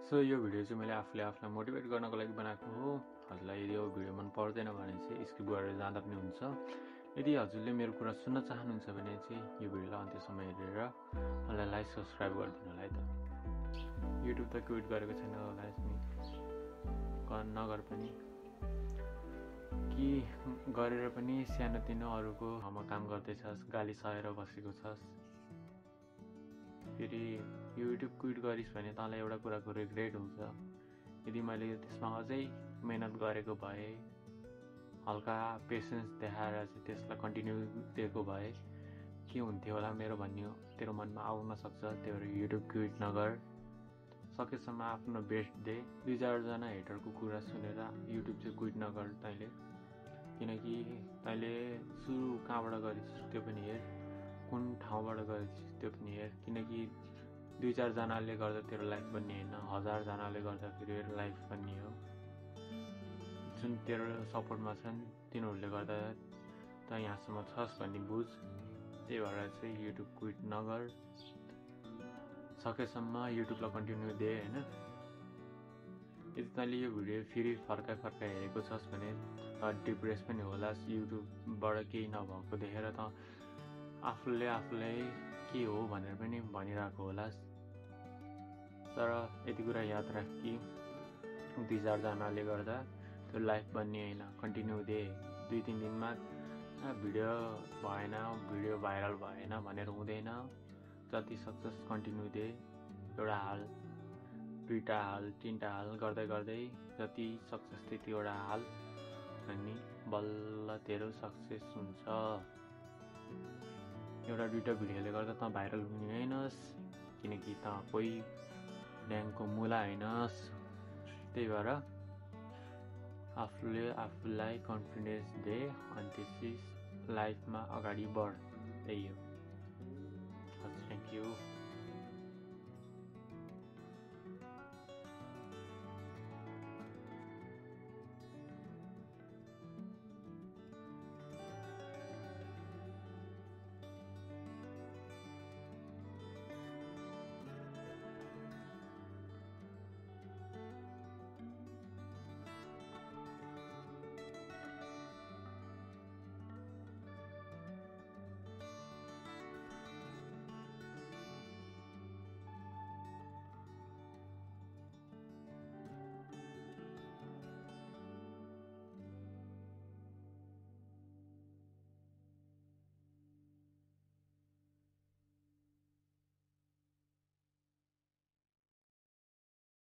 So यो video चाहिँ मैले आफूलाई मोटिभेट गर्नको लागि बनाएको हो। हजुरलाई यदि यो भिडियो मन पर्दैन भने चाहिँ स्किप गरेर जाँदा पनि हुन्छ। यदि हजुरले मेरो कुरा सुन्न चाहनुहुन्छ भने चाहिँ यो भिडियोलाई अन्त्यसम्म हेरेर मलाई लाइक सब्सक्राइब गरिदिनु होला है त। युट्युब त क्विट गरेको छैन होला नि, नगर पनि कि गरेर पनि सानोतिनो अरूको ठाउँमा काम गर्दैछस्, गाली सहेर बसेको छस्। फेरि युट्युब क्विट गरिस् भने तँलाई एउटा कुराको रिग्रेट हुन्छ। यदि मैले त्यसमा अझै मेहनत गरेको भए, हल्का पेसेन्स देखाएर चाहिँ त्यसलाई कन्टिन्यू दिएको भए के हुन्थ्यो होला मेरो भन्ने तेरो मनमा आउन सक्छ। त्यही भएर युट्युब क्विट नगर, सकेसम्म आफ्नो बेस्ट दे। 2-4 जना हेटरको कुरा सुनेर युट्युब चाहिँ क्विट नगर तैँले, किनकि तैँले सुरु कहाँबाट गरिस् त्यो पनि हेर, कुन ठाउँबाट गरिस् त्यो पनि हेर। किनकि 2-4 जनाले गर्दा तेरो लाइफ बन्ने होइन, 1000 जनाले गर्दा फेरि लाइफ बन्ने हो। जुन तेरो सपोर्टमा छन् तिनीहरूले गर्दा त यहाँसम्म छस् भन्ने बुझ। त्यही भएर चाहिँ युट्युब क्विट नगर, सकेसम्म युट्युबलाई कन्टिन्यू दे होइन। यदि तैँले यो भिडियो फेरि फर्काइ हेरेको छस् भने डिप्रेस पनि होलास्। युट्युबबाट केही नभएको देखेर त आफूलाई के हो भनेर पनि भनिरहेको होलास्। तर यति कुरा याद राख कि 2-4 जनाले गर्दा त्यो लाइफ बन्ने होइन। Continue they. 2-3 दिनमा भिडियो भएन, भिडियो भाइरल भएन भनेर हुँदैन। जति सक्छस् कन्टिन्यू दे। एउटा हाल, 2टा हाल, 3टा हाल गर्दै जति सक्छस् त्यतिवटा हाल, अनि बल्ल तेरो सक्सेस हुन्छ। एउटा 2टा भिडियोले गर्दा त भाइरल हुने होइनस्, किनकि त कोही ड्याङको मुला होइनस्। त्यही भएर आफूलाई कन्फिडेन्स दे अनि त्यसपछि लाइफमा अगाडि बढ। त्यही हो। Thank you.